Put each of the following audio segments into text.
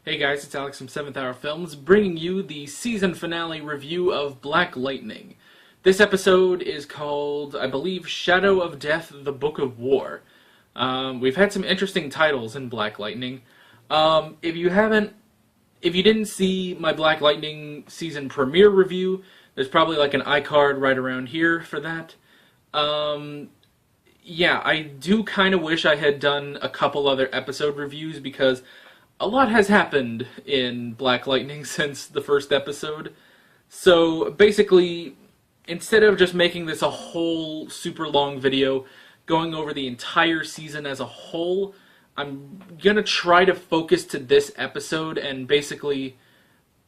Hey guys, it's Alex from 7th Hour Films, bringing you the season finale review of Black Lightning. This episode is called, I believe, Shadow of Death, The Book of War. We've had some interesting titles in Black Lightning. If you didn't see my Black Lightning season premiere review, there's probably like an iCard right around here for that. Yeah, I do kind of wish I had done a couple other episode reviews because a lot has happened in Black Lightning since the first episode. So basically, instead of just making this a whole super long video going over the entire season as a whole, I'm gonna try to focus to this episode, and basically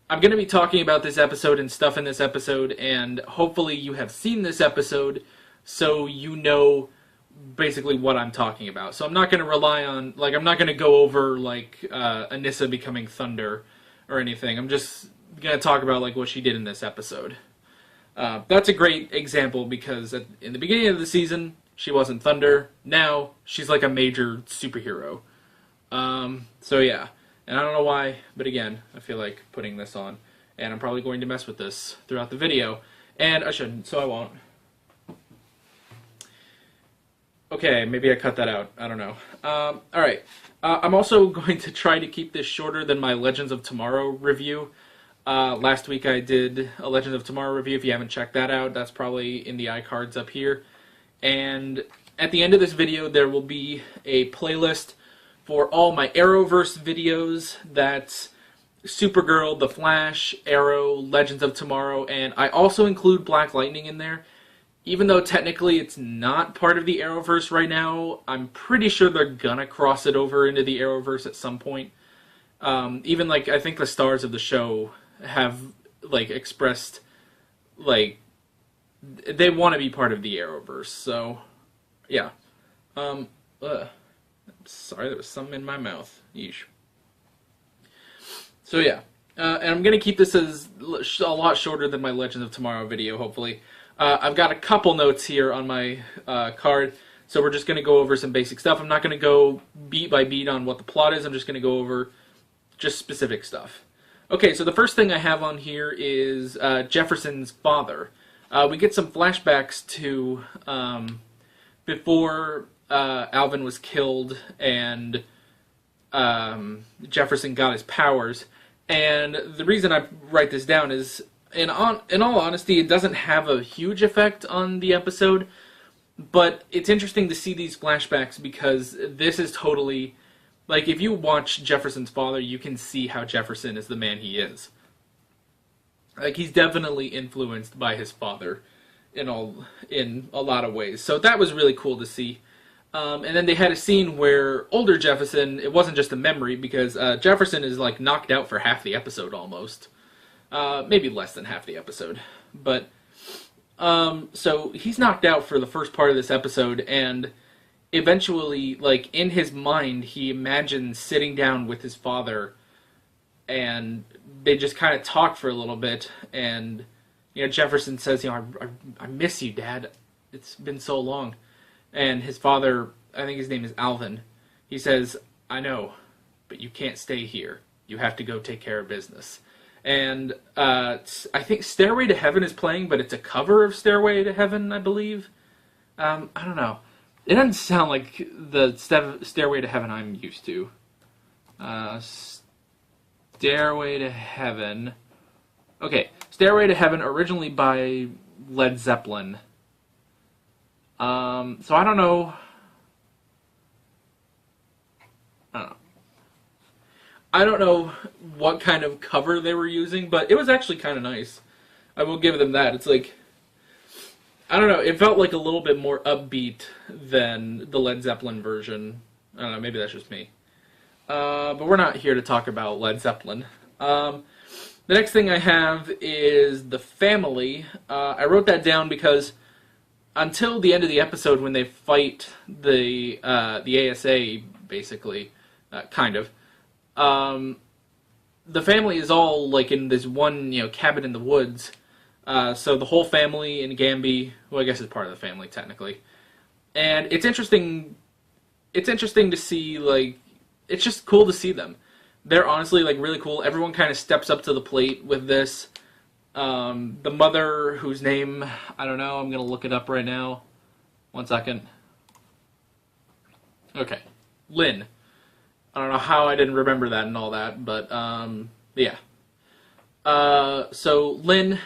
I'm gonna be talking about this episode and stuff in this episode, and hopefully you have seen this episode so you know basically what I'm talking about. So I'm not going to rely on, I'm not going to go over, Anissa becoming Thunder or anything. I'm just going to talk about, what she did in this episode. That's a great example because in the beginning of the season, she wasn't Thunder. Now, she's like a major superhero. So yeah. And I don't know why, but again, I feel like putting this on. And I'm probably going to mess with this throughout the video. And I shouldn't, so I won't. Okay, maybe I cut that out. I don't know. Alright. I'm also going to try to keep this shorter than my Legends of Tomorrow review. Last week I did a Legends of Tomorrow review. If you haven't checked that out, that's probably in the iCards up here. And at the end of this video, there will be a playlist for all my Arrowverse videos. That's Supergirl, The Flash, Arrow, Legends of Tomorrow, and I also include Black Lightning in there. Even though technically it's not part of the Arrowverse right now, I'm pretty sure they're gonna cross it over into the Arrowverse at some point. Even, I think the stars of the show have, expressed, they want to be part of the Arrowverse, so, yeah. Sorry, there was something in my mouth. Yeesh. So, yeah. And I'm gonna keep this as a lot shorter than my Legends of Tomorrow video, hopefully. I've got a couple notes here on my card, so we're just going to go over some basic stuff. I'm not going to go beat by beat on what the plot is. I'm just going to go over just specific stuff. Okay, so the first thing I have on here is Jefferson's father. We get some flashbacks to before Alvin was killed and Jefferson got his powers. And the reason I write this down is, in all honesty, it doesn't have a huge effect on the episode, but it's interesting to see these flashbacks because this is totally, if you watch Jefferson's father, you can see how Jefferson is the man he is. He's definitely influenced by his father in a lot of ways. So that was really cool to see. And then they had a scene where older Jefferson, it wasn't just a memory, because Jefferson is knocked out for half the episode almost. Maybe less than half the episode. But, so he's knocked out for the first part of this episode, and eventually, in his mind, he imagines sitting down with his father, and they just kind of talk for a little bit, and, Jefferson says, I miss you, Dad. It's been so long. And his father, I think his name is Alvin, he says, I know, but you can't stay here. You have to go take care of business. And I think Stairway to Heaven is playing, but it's a cover of Stairway to Heaven, I believe. I don't know. It doesn't sound like the Stairway to Heaven I'm used to. Stairway to Heaven. Okay, Stairway to Heaven, originally by Led Zeppelin. So I don't know. I don't know what kind of cover they were using, but it was actually kind of nice. I will give them that. It's I don't know, it felt a little bit more upbeat than the Led Zeppelin version. I don't know, maybe that's just me. But we're not here to talk about Led Zeppelin. The next thing I have is the family. I wrote that down because until the end of the episode when they fight the ASA, basically, kind of, the family is all in this one cabin in the woods. So the whole family in Gamby, well, I guess it's part of the family technically, and it's interesting to see it's just cool to see them. They're honestly like really cool. Everyone kind of steps up to the plate with this. The mother, whose name I don't know, I'm gonna look it up right now. 1 second. Okay, Lynn. I don't know how I didn't remember that and all that, but yeah. So Lynn,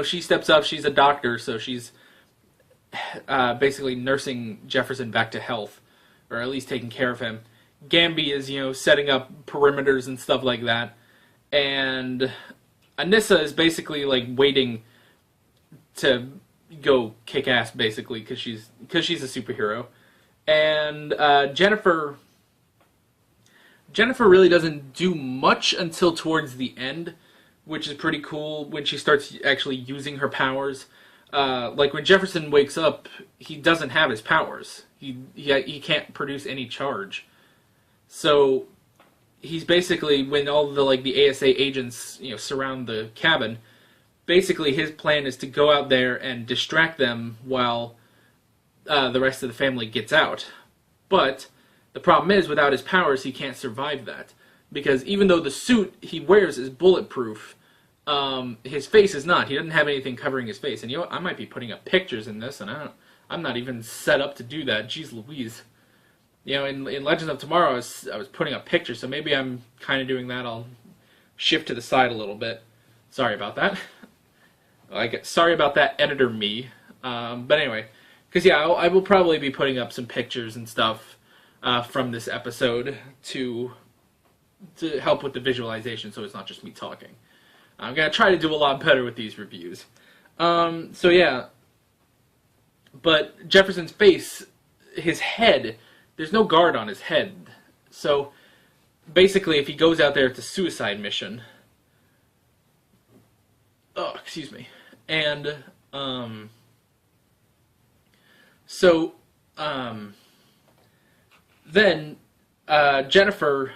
she steps up. She's a doctor, so she's basically nursing Jefferson back to health, or at least taking care of him. Gamby is, setting up perimeters and stuff like that, and Anissa is basically like waiting to go kick ass, basically, because she's a superhero, and Jennifer really doesn't do much until towards the end, which is pretty cool when she starts actually using her powers. Like when Jefferson wakes up, he doesn't have his powers. He can't produce any charge. So he's basically, when all the ASA agents surround the cabin, basically his plan is to go out there and distract them while the rest of the family gets out. But the problem is, without his powers, he can't survive that, because even though the suit he wears is bulletproof, his face is not. He doesn't have anything covering his face. And I might be putting up pictures in this, and I'm not even set up to do that. Jeez Louise. In Legends of Tomorrow, I was putting up pictures, so maybe I'm kind of doing that. I'll shift to the side a little bit. Sorry about that. Sorry about that, editor me. But anyway, because I will probably be putting up some pictures and stuff from this episode to help with the visualization, so it's not just me talking. I'm going to try to do a lot better with these reviews. So yeah. But Jefferson's face, his head, there's no guard on his head. So basically, if he goes out there, it's a suicide mission. Oh, excuse me. And, then, Jennifer,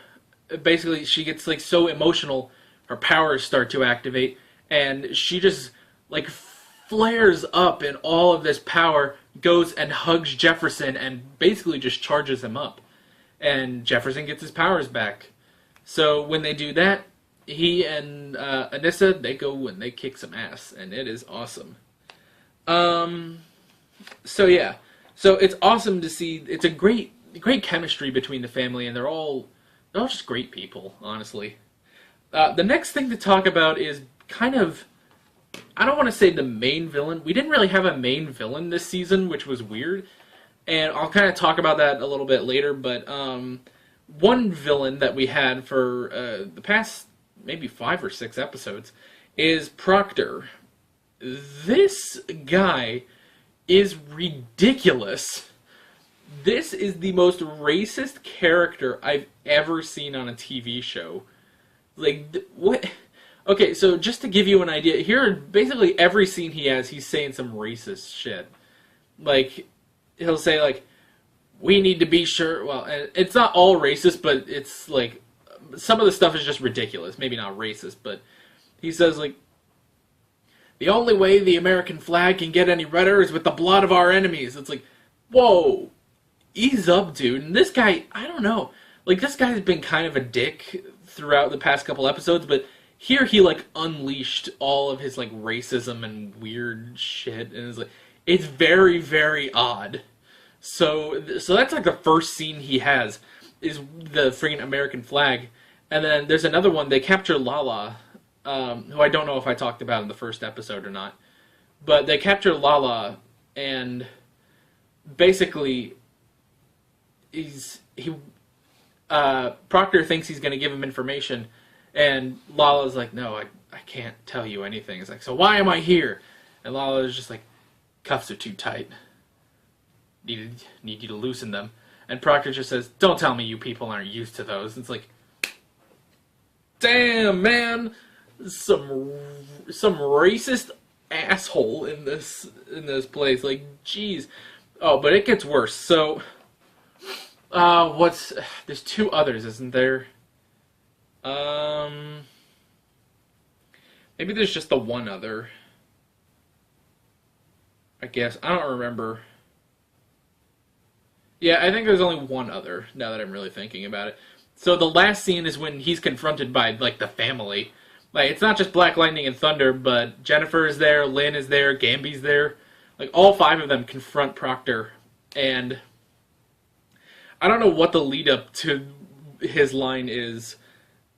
basically, she gets, so emotional, her powers start to activate, and she just, flares up in all of this power, goes and hugs Jefferson, and basically just charges him up. And Jefferson gets his powers back. So when they do that, he and Anissa, they go and they kick some ass, and it is awesome. So yeah. So it's awesome to see. It's a great chemistry between the family, and they're all just great people, honestly. The next thing to talk about is kind of, I don't want to say the main villain. We didn't really have a main villain this season, which was weird. And I'll kind of talk about that a little bit later. But one villain that we had for the past maybe 5 or 6 episodes is Proctor. This guy is ridiculous. This is the most racist character I've ever seen on a TV show. What? Okay, so just to give you an idea, here, basically every scene he has, he's saying some racist shit. He'll say, we need to be sure, well, it's not all racist, but it's, some of the stuff is just ridiculous. Maybe not racist, but he says, the only way the American flag can get any redder is with the blood of our enemies. It's whoa, ease up, dude. And this guy, I don't know, this guy's been kind of a dick throughout the past couple episodes, but here he unleashed all of his racism and weird shit, and it's very, very odd. So that's the first scene he has is the freaking American flag, and then there's another one. They capture Lala, who I don't know if I talked about in the first episode or not, but they capture Lala, and basically Proctor thinks he's going to give him information. And Lala's no, I can't tell you anything. It's so why am I here? And Lala's just cuffs are too tight. Need you to loosen them. And Proctor just says, don't tell me you people aren't used to those. It's damn, man, some racist asshole in this place. Jeez. Oh, but it gets worse. So, there's 2 others, isn't there? Maybe there's just the one other. I guess. I don't remember. Yeah, I think there's only one other, now that I'm really thinking about it. So the last scene is when he's confronted by, like, the family. Like, it's not just Black Lightning and Thunder, but Jennifer is there, Lynn is there, Gamby's there. Like, all 5 of them confront Proctor. And I don't know what the lead-up to his line is.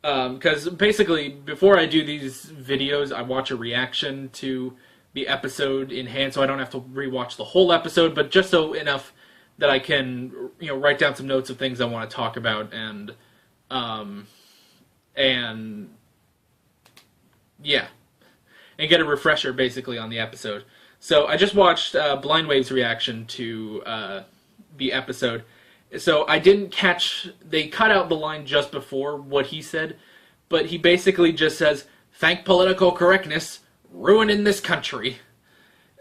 Because basically, before I do these videos, I watch a reaction to the episode in hand, so I don't have to rewatch the whole episode, but just so enough that I can, write down some notes of things I want to talk about, and get a refresher, basically, on the episode. So I just watched Blind Wave's reaction to the episode. So I didn't catch... They cut out the line just before what he said, but he basically just says, "Thank political correctness, ruining this country."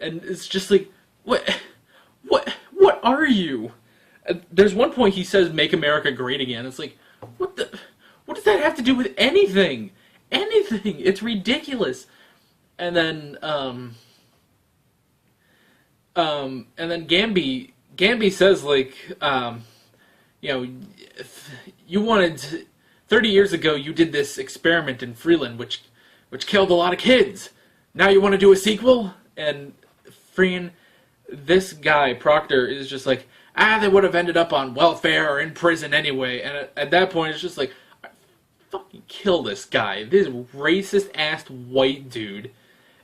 And it's just like, what are you? There's one point he says, "Make America Great Again." It's like, what does that have to do with anything? Anything. It's ridiculous. And then, Gamby says, like, you wanted 30 years ago. You did this experiment in Freeland, which killed a lot of kids. Now you want to do a sequel? And freaking this guy Proctor is just like, they would have ended up on welfare or in prison anyway. And at that point, it's just like, fucking kill this guy, this racist ass white dude.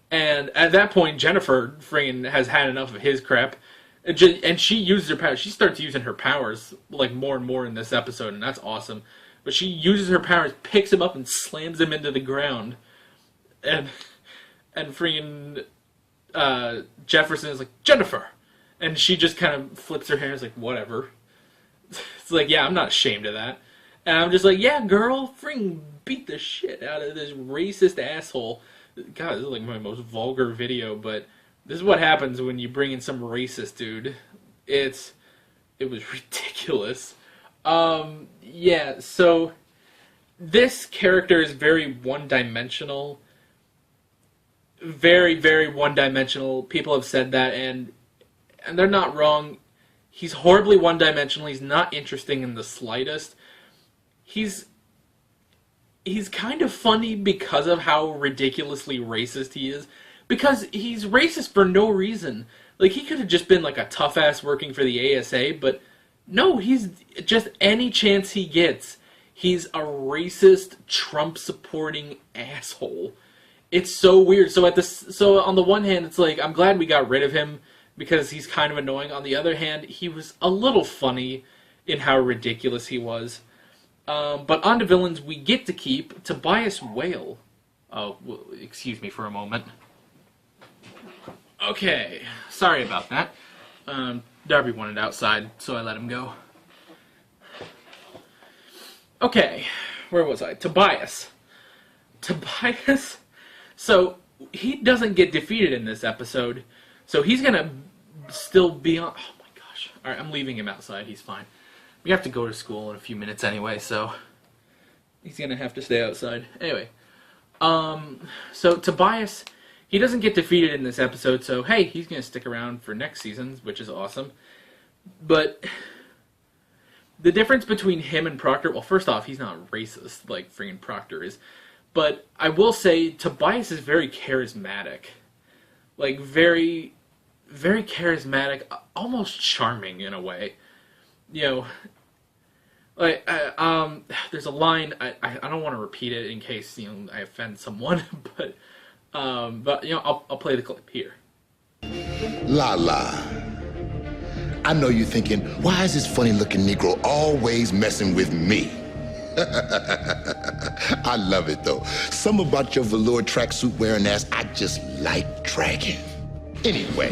And at that point, Jennifer freaking has had enough of his crap. And she uses her powers. She starts using her powers, like, more and more in this episode, and that's awesome. But she uses her powers, picks him up, and slams him into the ground. And freaking Jefferson is like, "Jennifer!" And she just kind of flips her hair and is like, "Whatever." It's like, yeah, I'm not ashamed of that. And I'm just like, yeah, girl, freaking beat the shit out of this racist asshole. God, this is like my most vulgar video, but... This is what happens when you bring in some racist dude. It was ridiculous. So this character is very one-dimensional. Very, very one-dimensional. People have said that, and they're not wrong. He's horribly one-dimensional. He's not interesting in the slightest. He's kind of funny because of how ridiculously racist he is. Because he's racist for no reason. Like, he could have just been, like, a tough-ass working for the ASA, but no, he's just any chance he gets. He's a racist, Trump-supporting asshole. It's so weird. So on the one hand, it's like, I'm glad we got rid of him because he's kind of annoying. On the other hand, he was a little funny in how ridiculous he was. But on to villains, we get to keep Tobias Whale. Oh, well, excuse me for a moment. Okay, sorry about that. Darby wanted outside, so I let him go. Okay, where was I? Tobias. So, he doesn't get defeated in this episode, so he's gonna still be on... Oh my gosh. Alright, I'm leaving him outside, he's fine. We have to go to school in a few minutes anyway, so... He's gonna have to stay outside. Anyway. So Tobias... He doesn't get defeated in this episode, so hey, he's going to stick around for next season, which is awesome. But the difference between him and Proctor, well, first off, he's not racist like freaking Proctor is. But I will say Tobias is very charismatic. Like, very, very charismatic, almost charming in a way. Like, there's a line, I don't want to repeat it in case, I offend someone, but I'll play the clip here. La la. I know you're thinking, why is this funny-looking Negro always messing with me? I love it, though. Something about your velour tracksuit wearing ass, I just like dragging. Anyway.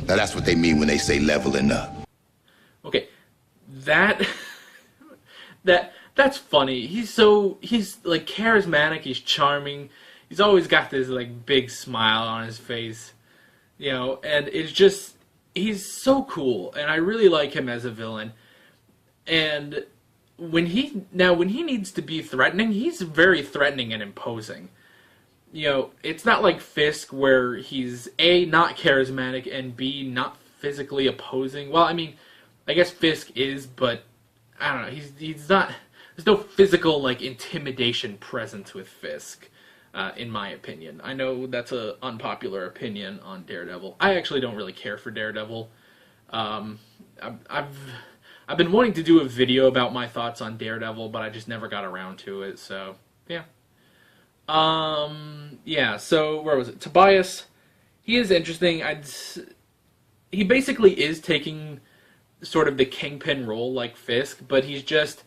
Now that's what they mean when they say leveling up. Okay, that's funny. He's like charismatic, he's charming. He's always got this like big smile on his face. And it's just he's so cool, and I really like him as a villain. And when he needs to be threatening, he's very threatening and imposing. it's not like Fisk where he's A, not charismatic, and B, not physically opposing. Well, I mean, I guess Fisk is, but I don't know. He's not. There's no physical like intimidation presence with Fisk, in my opinion. I know that's an unpopular opinion on Daredevil. I actually don't really care for Daredevil. I've been wanting to do a video about my thoughts on Daredevil, but I just never got around to it. So yeah. Yeah. So where was it? Tobias. He is interesting. He basically is taking sort of the kingpin role like Fisk, but he's just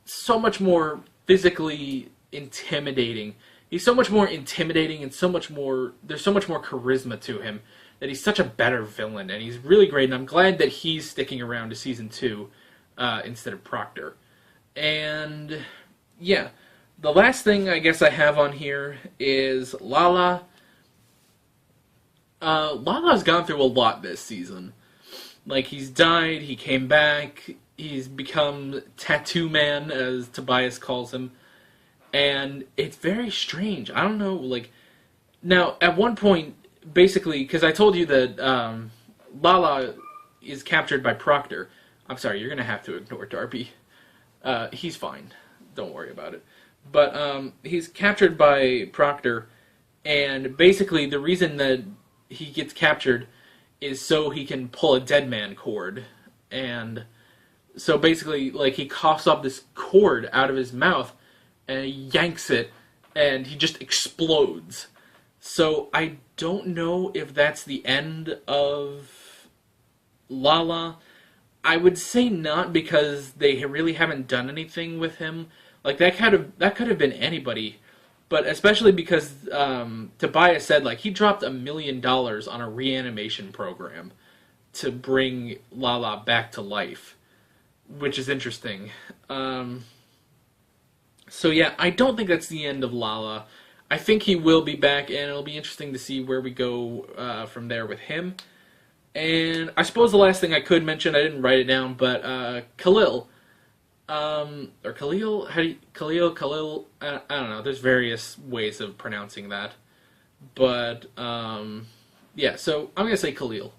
so much more physically intimidating. He's so much more intimidating and there's so much more charisma to him that he's such a better villain, and he's really great, and I'm glad that he's sticking around to season 2 instead of Proctor. And yeah, the last thing I guess I have on here is Lala. Lala's gone through a lot this season. Like, he's died, he came back, he's become Tattoo Man, as Tobias calls him, and it's very strange. I don't know, like, now, at one point, basically, because I told you that Lala is captured by Proctor. I'm sorry, you're going to have to ignore Darby. He's fine. Don't worry about it. But he's captured by Proctor, and basically the reason that he gets captured is so he can pull a dead man cord. And so basically, like, he coughs up this cord out of his mouth, and he yanks it, and he just explodes. So I don't know if that's the end of Lala. I would say not, because they really haven't done anything with him. Like, that could have been anybody, but especially because Tobias said, like, he dropped $1 million on a reanimation program to bring Lala back to life, which is interesting. So yeah, I don't think that's the end of Lala. I think he will be back, and it'll be interesting to see where we go from there with him. And I suppose the last thing I could mention, I didn't write it down, but Khalil. Or Khalil? Khalil? I don't know. There's various ways of pronouncing that. But, yeah, so I'm going to say Khalil.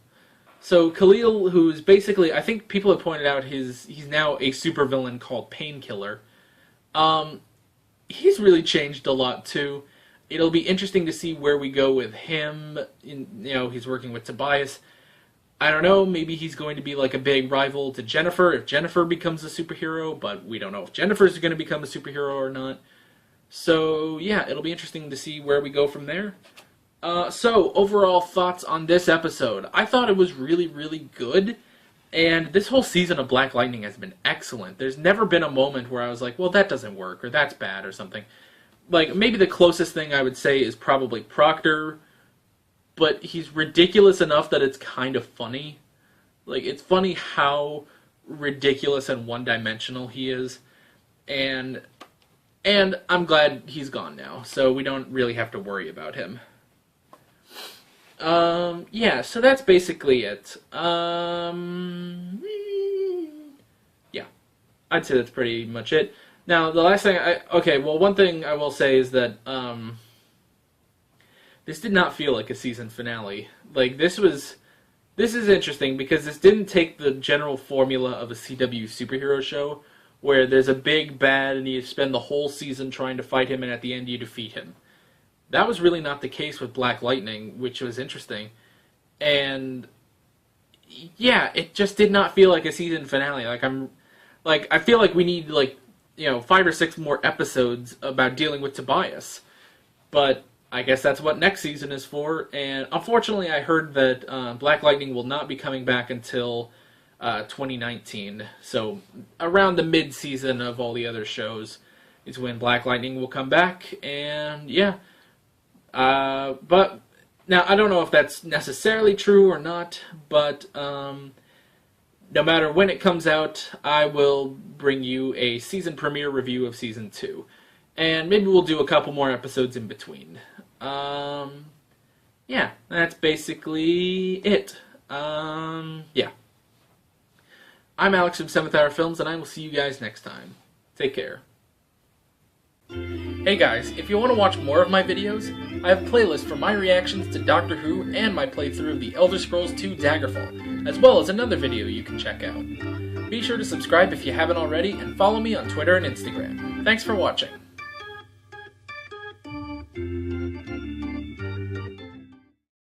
So Khalil, who's basically, I think people have pointed out he's now a supervillain called Painkiller. He's really changed a lot, too. It'll be interesting to see where we go with him. He's working with Tobias. I don't know, maybe he's going to be like a big rival to Jennifer if Jennifer becomes a superhero, but we don't know if Jennifer's going to become a superhero or not. So, yeah, it'll be interesting to see where we go from there. So, overall thoughts on this episode. I thought it was really, really good, and this whole season of Black Lightning has been excellent. There's never been a moment where I was like, well, that doesn't work, or that's bad, or something. Like, maybe the closest thing I would say is probably Proctor, but he's ridiculous enough that it's kind of funny. Like, it's funny how ridiculous and one-dimensional he is. And I'm glad he's gone now, so we don't really have to worry about him. Yeah, so that's basically it. Yeah, I'd say that's pretty much it. Now, the last thing one thing I will say is that, this did not feel like a season finale. Like, this is interesting because this didn't take the general formula of a CW superhero show where there's a big bad and you spend the whole season trying to fight him and at the end you defeat him. That was really not the case with Black Lightning, which was interesting. And yeah, it just did not feel like a season finale. I feel like we need 5 or 6 more episodes about dealing with Tobias. But I guess that's what next season is for, and unfortunately I heard that Black Lightning will not be coming back until 2019, so around the mid-season of all the other shows is when Black Lightning will come back, and yeah. But, now, I don't know if that's necessarily true or not, but no matter when it comes out, I will bring you a season premiere review of Season 2. And maybe we'll do a couple more episodes in between. Yeah, that's basically it. Yeah. I'm Alex from 7th Hour Films, and I will see you guys next time. Take care. Hey Hey guys, if you want to watch more of my videos, I have playlists for my reactions to Doctor Who and my playthrough of The Elder Scrolls II Daggerfall, as well as another video you can check out. Be sure to subscribe if you haven't already, and follow me on Twitter and Instagram. Thanks for watching.